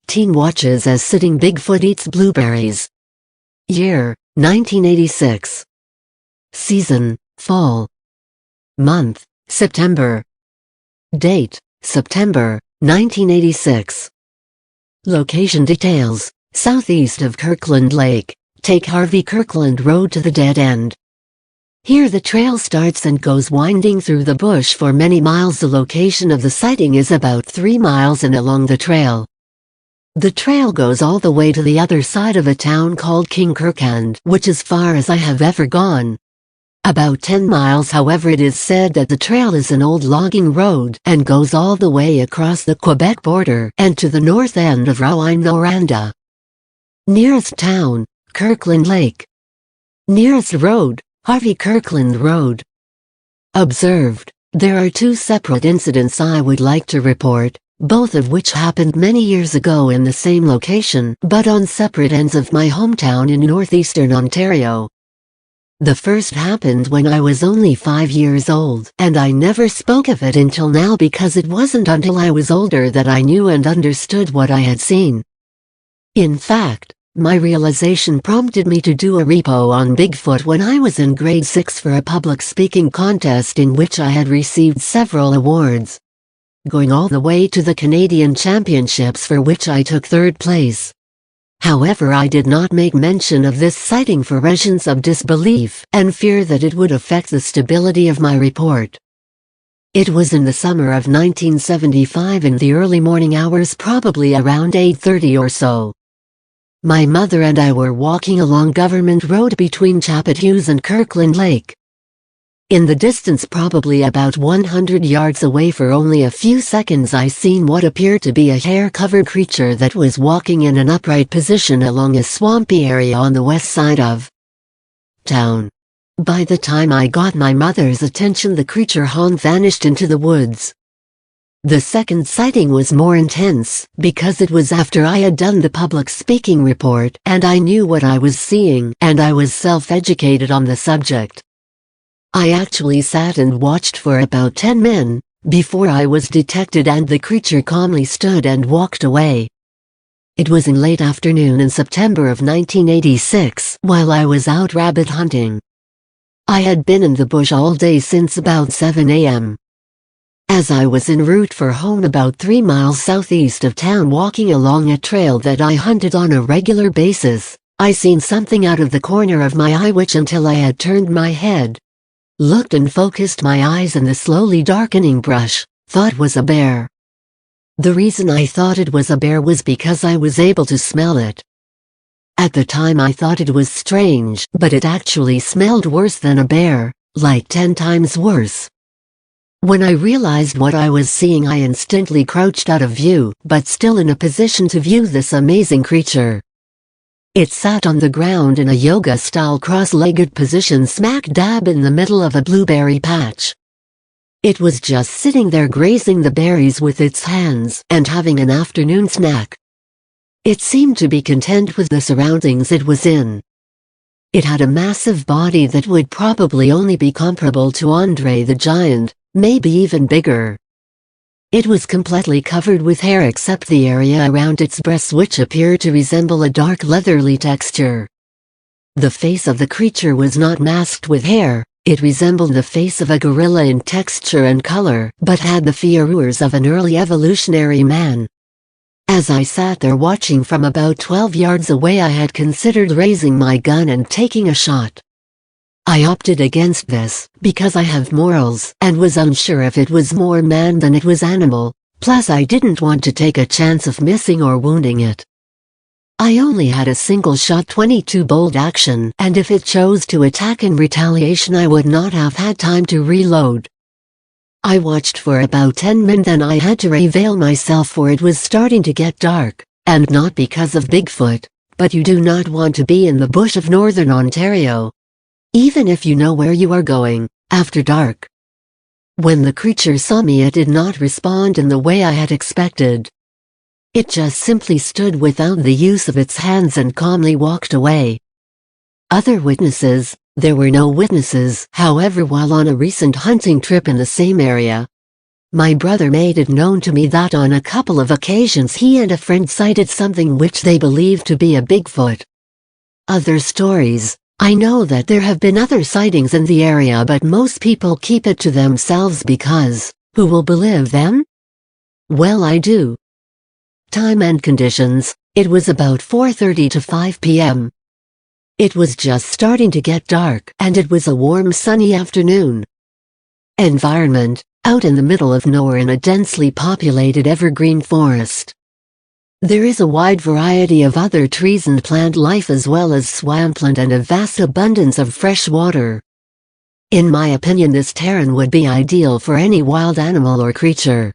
Teen watches as sitting Bigfoot eats blueberries. Year, 1986. Season, fall. Month, September. Date, September, 1986. Location details, southeast of Kirkland Lake. Take Harvey Kirkland Road to the dead end. Here the trail starts and goes winding through the bush for many miles. The location of the sighting is about 3 miles in along the trail. The trail goes all the way to the other side of a town called Kirkland, which is far as I have ever gone. About 10 miles. However, it is said that the trail is an old logging road and goes all the way across the Quebec border and to the north end of Rouyn-Noranda. Nearest town, Kirkland Lake. Nearest road, Harvey Kirkland Road. Observed. There are 2 separate incidents I would like to report, both of which happened many years ago in the same location, but on separate ends of my hometown in northeastern Ontario. The first happened when I was only 5 years old, and I never spoke of it until now because it wasn't until I was older that I knew and understood what I had seen. In fact, my realization prompted me to do a repo on Bigfoot when I was in grade 6 for a public speaking contest in which I had received several awards, going all the way to the Canadian Championships, for which I took 3rd place. However, I did not make mention of this sighting for reasons of disbelief and fear that it would affect the stability of my report. It was in the summer of 1975 in the early morning hours, probably around 8:30 or so. My mother and I were walking along Government Road between Chappahughes and Kirkland Lake. In the distance, probably about 100 yards away for only a few seconds, I seen what appeared to be a hair-covered creature that was walking in an upright position along a swampy area on the west side of town. By the time I got my mother's attention, the creature vanished into the woods. The second sighting was more intense, because it was after I had done the public speaking report, and I knew what I was seeing, and I was self-educated on the subject. I actually sat and watched for about 10 minutes, before I was detected, and the creature calmly stood and walked away. It was in late afternoon in September of 1986, while I was out rabbit hunting. I had been in the bush all day since about 7 a.m. As I was en route for home about 3 miles southeast of town, walking along a trail that I hunted on a regular basis, I seen something out of the corner of my eye, which, until I had turned my head, looked and focused my eyes in the slowly darkening brush, thought was a bear. The reason I thought it was a bear was because I was able to smell it. At the time I thought it was strange, but it actually smelled worse than a bear, like 10 times worse. When I realized what I was seeing, I instantly crouched out of view, but still in a position to view this amazing creature. It sat on the ground in a yoga-style cross-legged position smack dab in the middle of a blueberry patch. It was just sitting there grazing the berries with its hands and having an afternoon snack. It seemed to be content with the surroundings it was in. It had a massive body that would probably only be comparable to Andre the Giant, maybe even bigger. It was completely covered with hair except the area around its breasts, which appeared to resemble a dark leathery texture. The face of the creature was not masked with hair. It resembled the face of a gorilla in texture and color, but had the features of an early evolutionary man. As I sat there watching from about 12 yards away, I had considered raising my gun and taking a shot. I opted against this, because I have morals, and was unsure if it was more man than it was animal, plus I didn't want to take a chance of missing or wounding it. I only had a single-shot .22 bolt action, and if it chose to attack in retaliation, I would not have had time to reload. I watched for about 10 minutes, then I had to avail myself, for it was starting to get dark, and not because of Bigfoot, but you do not want to be in the bush of northern Ontario, even if you know where you are going, after dark. When the creature saw me, it did not respond in the way I had expected. It just simply stood without the use of its hands and calmly walked away. Other witnesses. There were no witnesses, however, while on a recent hunting trip in the same area. My brother made it known to me that on a couple of occasions he and a friend sighted something which they believed to be a Bigfoot. Other stories. I know that there have been other sightings in the area, but most people keep it to themselves because, who will believe them? Well, I do. Time and conditions. It was about 4:30 to 5 p.m. It was just starting to get dark, and it was a warm sunny afternoon. Environment. Out in the middle of nowhere in a densely populated evergreen forest. There is a wide variety of other trees and plant life as well as swampland and a vast abundance of fresh water. In my opinion, this terrain would be ideal for any wild animal or creature.